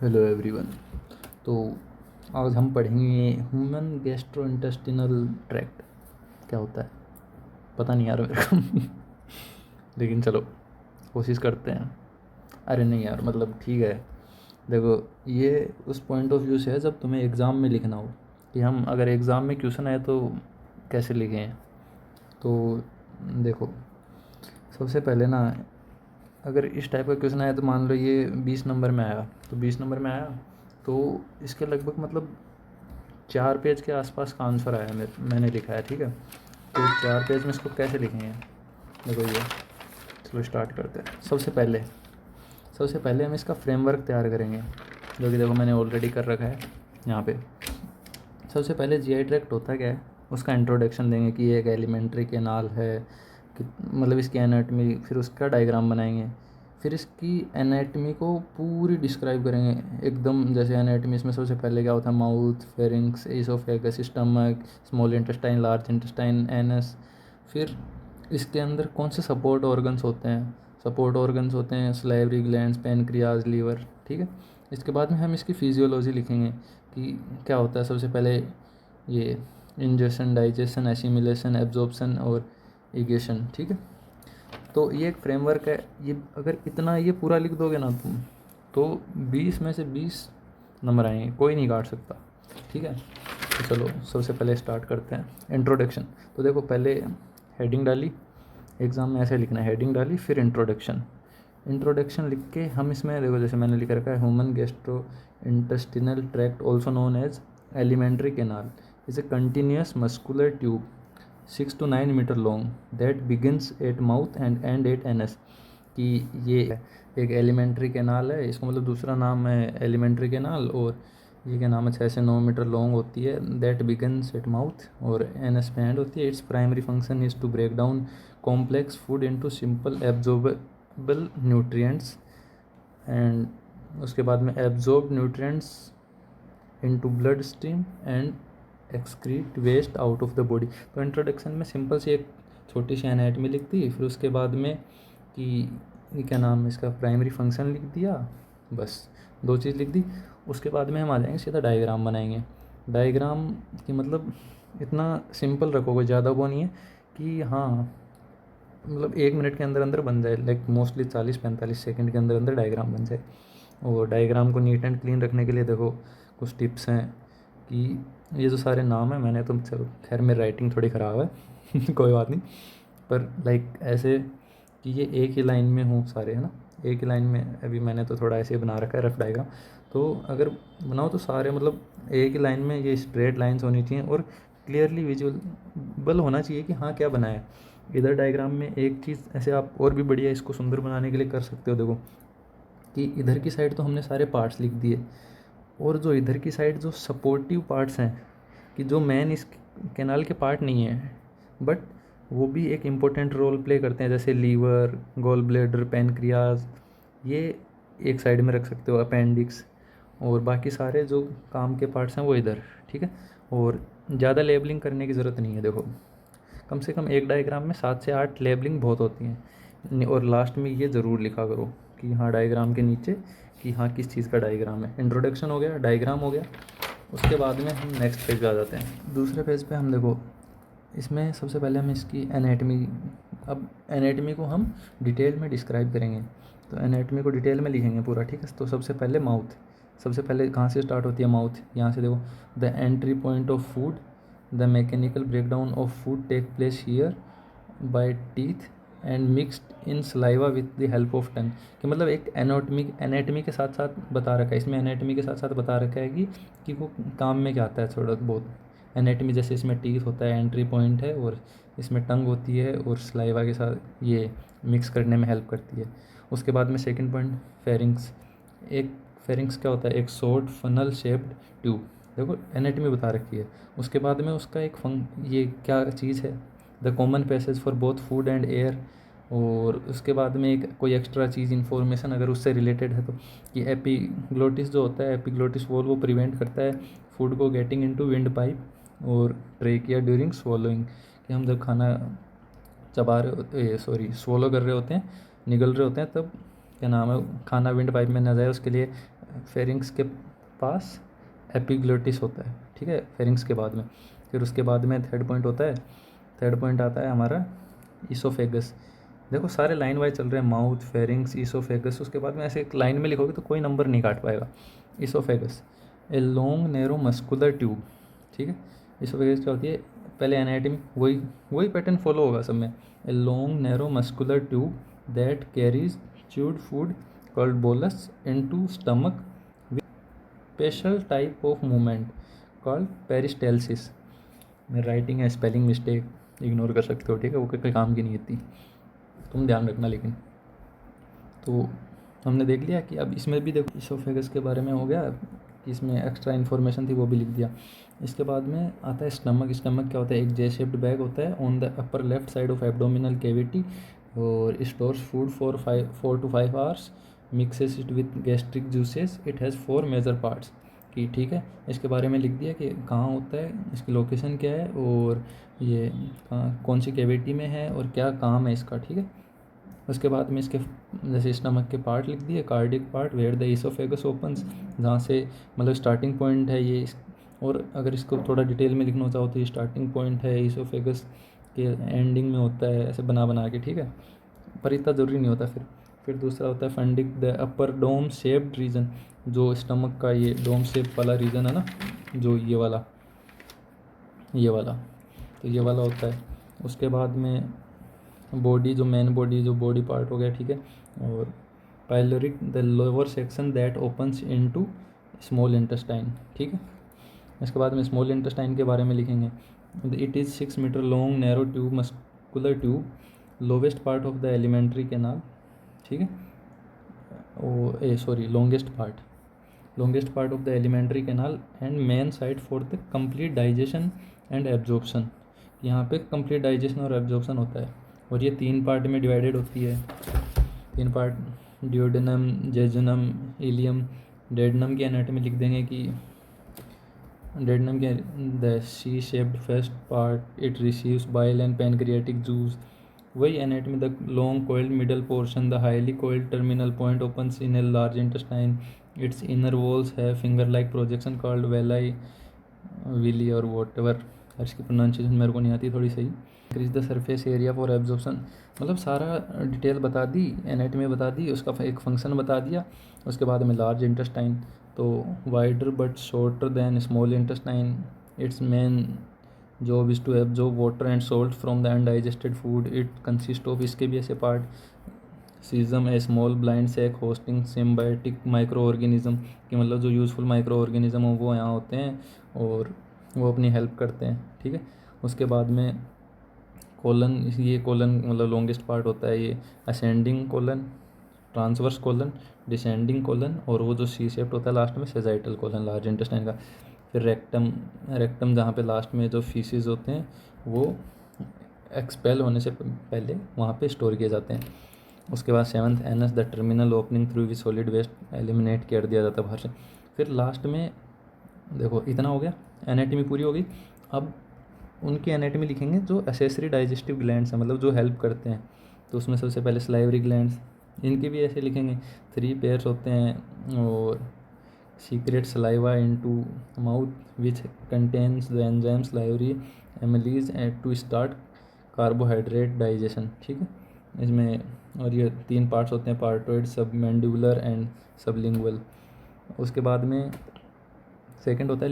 Hello everyone. तो आज हम पढ़ेंगे ह्यूमन गैस्ट्रोइंटेस्टिनल ट्रैक्ट क्या होता है। पता नहीं यार मेरे को लेकिन चलो कोशिश करते हैं। अरे नहीं यार, मतलब ठीक है। देखो, ये उस पॉइंट ऑफ व्यू से है जब तुम्हें एग्ज़ाम में लिखना हो कि हम अगर एग्ज़ाम में क्वेश्चन आए तो कैसे लिखें। तो देखो, सबसे पहले ना, अगर इस टाइप का क्वेश्चन आया तो मान लो ये 20 नंबर में आया, तो 20 नंबर में आया तो इसके लगभग मतलब 4 पेज के आसपास का आंसर आया मैंने लिखा है, ठीक है। तो 4 पेज में इसको कैसे लिखेंगे, देखो ये, चलो स्टार्ट करते हैं। सबसे पहले हम इसका फ्रेमवर्क तैयार करेंगे, जो कि देखो मैंने ऑलरेडी कर रखा है यहाँ पे। सबसे पहले जीआई ट्रैक्ट होता क्या है, उसका इंट्रोडक्शन देंगे कि ये एक एलिमेंट्री कैनाल है, कि मतलब इसकी एनाटमी, फिर उसका डायग्राम बनाएंगे, फिर इसकी एनाटमी को पूरी डिस्क्राइब करेंगे एकदम। जैसे एनाटमी इसमें सबसे पहले क्या होता है, mouth, pharynx, oesophagus, stomach, small intestine, large intestine, anus. फिर इसके अंदर कौन से सपोर्ट ऑर्गन्स होते हैं, सलाइवरी ग्लैंड्स, पैनक्रियाज, लीवर, ठीक है। इसके बाद में हम इसकी फिजियोलॉजी लिखेंगे कि क्या होता है। सबसे पहले ये इंजेशन, डाइजेशन, एसिमिलेशन, एब्जॉर्प्शन और इगेशन, ठीक है। तो ये एक फ्रेमवर्क है। ये अगर इतना ये पूरा लिख दोगे ना तुम, तो 20 में से 20 नंबर आएंगे, कोई नहीं काट सकता, ठीक है। तो चलो सबसे पहले स्टार्ट करते हैं इंट्रोडक्शन। तो देखो, पहले हेडिंग डाली, एग्ज़ाम में ऐसे लिखना है, हेडिंग डाली फिर इंट्रोडक्शन लिख के हम इसमें देखो, जैसे मैंने लिख रखा है, human gastrointestinal tract also known as alimentary canal is a continuous muscular tube 6 to 9 metre long that begins at mouth and end at anus. कि ये एक एलिमेंट्री कैनाल है, इसको मतलब दूसरा नाम है एलिमेंट्री कैनाल, और ये क्या नाम है, 6 से 9 मीटर लॉन्ग होती है। दैट बिगिनस एट माउथ और एनस पे एंड होती है। Its primary function is to break down complex food into simple absorbable nutrients and उसके बाद में absorb nutrients into blood stream and excrete waste out of the body. तो introduction में simple सी एक छोटी सी एनाटमी लिख दी, फिर उसके बाद में कि ये क्या नाम है, इसका प्राइमरी फंक्शन लिख दिया, बस 2 चीज़ लिख दी। उसके बाद में हम आ जाएंगे सीधा डायग्राम बनाएंगे। डायग्राम की मतलब इतना सिंपल रखोगे, ज़्यादा वो नहीं है कि हाँ मतलब 1 मिनट के अंदर अंदर बन जाए, लाइक मोस्टली 40-45 सेकेंड के अंदर अंदर डायग्राम बन जाए। और डायग्राम को नीट एंड क्लीन रखने के लिए देखो कुछ टिप्स हैं कि ये जो सारे नाम हैं, मैंने तो चलो खैर मेरी राइटिंग थोड़ी ख़राब है कोई बात नहीं, पर लाइक ऐसे कि ये एक ही लाइन में हों सारे, है ना, एक ही लाइन में। अभी मैंने तो थोड़ा ऐसे बना रखा है रफ डायग्राम, तो अगर बनाओ तो सारे मतलब एक ही लाइन में ये स्ट्रेट लाइंस होनी चाहिए और क्लियरली विजुअल होना चाहिए कि हाँ क्या बनाया है। इधर डायग्राम में एक चीज़ ऐसे आप और भी बढ़िया इसको सुंदर बनाने के लिए कर सकते हो। देखो कि इधर की साइड तो हमने सारे पार्ट्स लिख दिए, और जो इधर की साइड जो सपोर्टिव पार्ट्स हैं, कि जो मेन इस कैनाल के पार्ट नहीं है बट वो भी एक इम्पोर्टेंट रोल प्ले करते हैं, जैसे लीवर, गॉल ब्लैडर, पैनक्रियाज, ये एक साइड में रख सकते हो, अपेंडिक्स, और बाकी सारे जो काम के पार्ट्स हैं वो इधर, ठीक है। और ज़्यादा लेबलिंग करने की ज़रूरत नहीं है। देखो कम से कम एक डायग्राम में 7 से 8 लेबलिंग बहुत होती हैं, और लास्ट में ये ज़रूर लिखा करो कि हाँ डायग्राम के नीचे कि हाँ किस चीज़ का डायग्राम है। इंट्रोडक्शन हो गया, डायग्राम हो गया, उसके बाद में हम नेक्स्ट पेज पे आ जाते हैं। दूसरे पेज पे हम देखो, इसमें सबसे पहले हम इसकी एनाटमी, अब एनाटमी को हम डिटेल में डिस्क्राइब करेंगे, तो एनाटमी को डिटेल में लिखेंगे पूरा, ठीक है। तो सबसे पहले माउथ, सबसे पहले कहाँ से स्टार्ट होती है, माउथ। यहाँ से देखो, the entry point of food, the mechanical breakdown of food take place here by teeth and mixed in saliva with the help of tongue. कि मतलब एक एनाटमी के साथ साथ बता रखा है, इसमें एनाटमी के साथ साथ बता रखा है कि वो काम में क्या आता है थोड़ा बहुत। एनाटमी जैसे इसमें टीथ होता है, एंट्री पॉइंट है, और इसमें टंग होती है, और सलाइवा के साथ ये मिक्स करने में हेल्प करती है। उसके बाद में सेकंड पॉइंट, फेरिंग्स। एक फेरिंग्स क्या होता है, एक शॉर्ट फनल शेप्ड ट्यूब, देखो एनाटमी बता रखी है। उसके बाद में उसका एक ये क्या चीज़ है, the common passage for both food and air. और उसके बाद में एक कोई एक्स्ट्रा चीज़ इन्फॉर्मेशन अगर उससे रिलेटेड है तो, कि एपिग्लोटिस जो होता है, एपिग्लोटिस वॉल वो प्रिवेंट करता है फूड को गेटिंग इनटू विंड पाइप और ट्रेकिया ड्यूरिंग swallowing। कि हम जब खाना चबा रहे होते, सॉरी स्वोलो कर रहे होते हैं, निगल रहे होते हैं, तब क्या नाम है, खाना विंड पाइप में ना जाए उसके लिए फेरिंग्स के पास एपिग्लोटिस होता है, ठीक है, फेरिंग्स के बाद में। फिर उसके बाद में थर्ड पॉइंट होता है, थर्ड पॉइंट आता है हमारा ईसोफेगस। देखो सारे लाइन वाइज चल रहे हैं, माउथ, फेरिंग्स, ईसोफेगस। उसके बाद में ऐसे एक लाइन में लिखोगे तो कोई नंबर नहीं काट पाएगा। ईसोफेगस ए लॉन्ग नैरो मस्कुलर ट्यूब, ठीक है। ईसोफेगस क्या होती है, पहले एनाटॉमी वही पैटर्न फॉलो होगा सब में। A long narrow muscular tube that carries chewed food called bolus into stomach with special type of movement called peristalsis. मेरी राइटिंग है, स्पेलिंग मिस्टेक इग्नोर कर सकते हो, ठीक है, वो कोई काम की नहीं इतनी, तुम ध्यान रखना। लेकिन तो हमने देख लिया कि अब इसमें भी देखो ईसोफेगस के बारे में हो गया कि इसमें एक्स्ट्रा इन्फॉर्मेशन थी वो भी लिख दिया। इसके बाद में आता है स्टमक। स्टमक क्या होता है, एक जे शेप्ड बैग होता है on the upper left side of abdominal cavity और stores food for 4 to 5 hours, mixes it with gastric juices, it has 4 major parts की, ठीक है। इसके बारे में लिख दिया कि कहाँ होता है, इसकी लोकेशन क्या है और ये कहाँ कौन सी कैविटी में है और क्या काम है इसका, ठीक है। उसके बाद में इसके जैसे स्टमक के पार्ट लिख दिए, cardiac part where the oesophagus opens, जहाँ से मतलब स्टार्टिंग पॉइंट है ये। और अगर इसको थोड़ा डिटेल में लिखना चाहो तो ये स्टार्टिंग पॉइंट है ईसोफेगस के एंडिंग में होता है, ऐसे बना के, ठीक है, पर इतना ज़रूरी नहीं होता। फिर दूसरा होता है fundic the upper dome shaped region, जो स्टमक का ये डोम शेप वाला रीजन है ना, जो ये वाला तो ये वाला होता है। उसके बाद में बॉडी, जो मेन बॉडी, जो बॉडी पार्ट हो गया, ठीक है। और pyloric the lower section that opens into small intestine, ठीक है। इसके बाद में स्मॉल इंटेस्टाइन के बारे में लिखेंगे। It is 6 metre long narrow tube muscular tube, lowest part of the alimentary canal, ठीक है। Longest part of the alimentary canal and main site for the complete digestion and absorption. यहाँ पे complete digestion और absorption होता है। और ये 3 part में डिवाइडेड होती है, 3 part, duodenum, jejunum, ileum. Duodenum की एनाटॉमी लिख देंगे कि डेडनम के the C shaped first part, it receives bile and pancreatic juice. वही anatomy, the long coiled middle portion, the highly coiled terminal point opens in a large intestine, its inner walls है finger like projection called villi, villi और whatever, इसकी pronunciation मेरे को नहीं आती थोड़ी सही। Increase the surface area for absorption, मतलब सारा डिटेल बता दी, एनाटॉमी बता दी, उसका एक फंक्शन बता दिया। उसके बाद में लार्ज इंटेस्टाइन, तो wider but shorter than small intestine, it's main job is to absorb water and salt from the undigested food, it consist of, इसके भी ऐसे part, caecum a small blind sac hosting symbiotic microorganism, कि मतलब जो useful micro organism हो वो यहाँ होते हैं और वो अपनी हेल्प करते हैं, ठीक है। उसके बाद में कोलन, ये कोलन मतलब लॉन्गेस्ट पार्ट होता है, ये ascending colon, transverse colon, descending colon, और वो जो सी शेप्ड होता है लास्ट में सेजाइटल कोलन, लार्ज इंटेस्टाइन का। फिर रेक्टम जहाँ पे लास्ट में जो फीसिस होते हैं वो एक्सपेल होने से पहले वहाँ पे स्टोर किए जाते हैं। उसके बाद 7th anus, the terminal opening through which solid waste eliminate कर दिया जाता है बाहर से। फिर लास्ट में देखो इतना हो गया, एनाटॉमी पूरी हो गई। अब उनकी एनाटॉमी लिखेंगे जो एसेसरी डाइजेस्टिव ग्लैंड्स हैं, मतलब जो हेल्प करते हैं। तो उसमें सबसे पहले सलाइवरी ग्लैंड्स, इनके भी ऐसे लिखेंगे 3 पेयर्स होते हैं, और secrete saliva into mouth which contains the enzyme salivary amylase at to start carbohydrate digestion, ठीक है इसमें। और ये 3 पार्ट्स होते हैं, पार्टोइड, सबमैंडिबुलर एंड सबलिंगुअल। उसके बाद में सेकंड होता है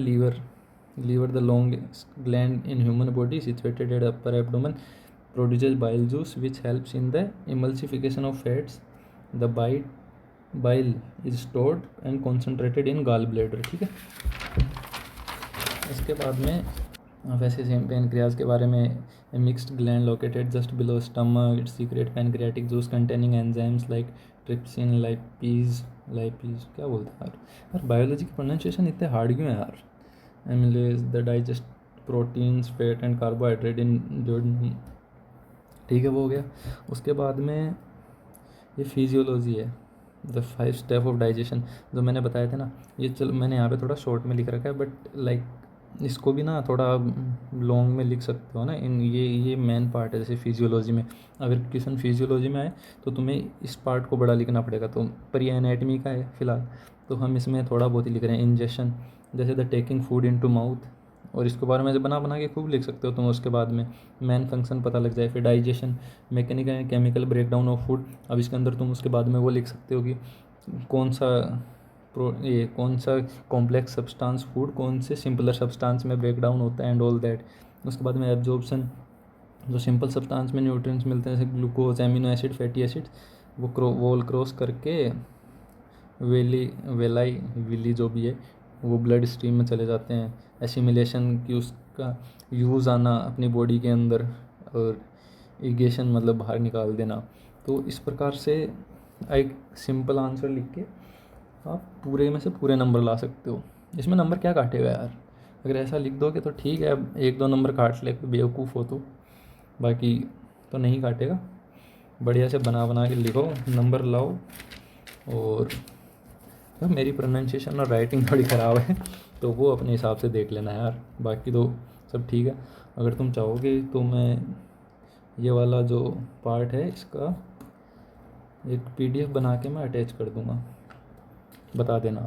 liver the longest gland in human body situated at upper abdomen, produces bile juice which helps in the emulsification of fats, the bile is stored and concentrated in gall bladder, ठीक है। इसके बाद में वैसे same pancreas के बारे में, mixed gland located just below stomach, it's secrete pancreatic juice containing enzymes like trypsin, lipase क्या बोलते हैं यार बायोलॉजी की प्रोनाउंसिएशन इतने हार्ड क्यों है यार। Amylase the digest proteins, fat and carbohydrate in duodenum, ठीक है वो हो गया। उसके बाद में ये फिजियोलॉजी है, द 5 स्टेप ऑफ डाइजेशन जो मैंने बताए थे ना, ये चलो मैंने यहाँ पे थोड़ा शॉर्ट में लिख रखा है, बट लाइक इसको भी ना थोड़ा लॉन्ग में लिख सकते हो ना। इन ये मेन पार्ट है। जैसे फिजियोलॉजी में अगर क्वेश्चन फिजियोलॉजी में आए तो तुम्हें इस पार्ट को बड़ा लिखना पड़ेगा। तो पर ये एनाटमी का है फिलहाल, तो हम इसमें थोड़ा बहुत ही लिख रहे हैं। इंजेक्शन जैसे the taking food into mouth, और इसके बारे में से बना बना के खूब लिख सकते हो तुम। उसके बाद में मेन फंक्शन पता लग जाए। फिर digestion, mechanical and chemical break down of food. अब इसके अंदर तुम उसके बाद में वो लिख सकते हो कि कौन सा ये कौन सा कॉम्प्लेक्स सब्सटेंस फूड कौन से सिंपलर सब्सटेंस में ब्रेक डाउन होता है एंड ऑल दैट। उसके बाद में एब्जॉर्प्शन, जो सिंपल सब्सटेंस में न्यूट्रिएंट्स मिलते हैं जैसे glucose, amino acid, fatty acid, वो वॉल क्रॉस करके वेलाई विली जो भी है वो ब्लड स्ट्रीम में चले जाते हैं। एसिमिलेशन की उसका यूज़ आना अपनी बॉडी के अंदर, और इगेशन मतलब बाहर निकाल देना। तो इस प्रकार से एक सिंपल आंसर लिख के आप पूरे में से पूरे नंबर ला सकते हो। इसमें नंबर क्या काटेगा यार, अगर ऐसा लिख दोगे तो ठीक है, अब 1-2 नंबर काट ले बेवकूफ़ हो तो, बाकी तो नहीं काटेगा। बढ़िया से बना बना के लिखो, नंबर लाओ। और यार मेरी प्रोनाउंसिएशन और राइटिंग थोड़ी ख़राब है तो वो अपने हिसाब से देख लेना यार, बाकी तो सब ठीक है। अगर तुम चाहोगे तो मैं ये वाला जो पार्ट है इसका एक PDF बना के मैं अटैच कर दूँगा, बता देना।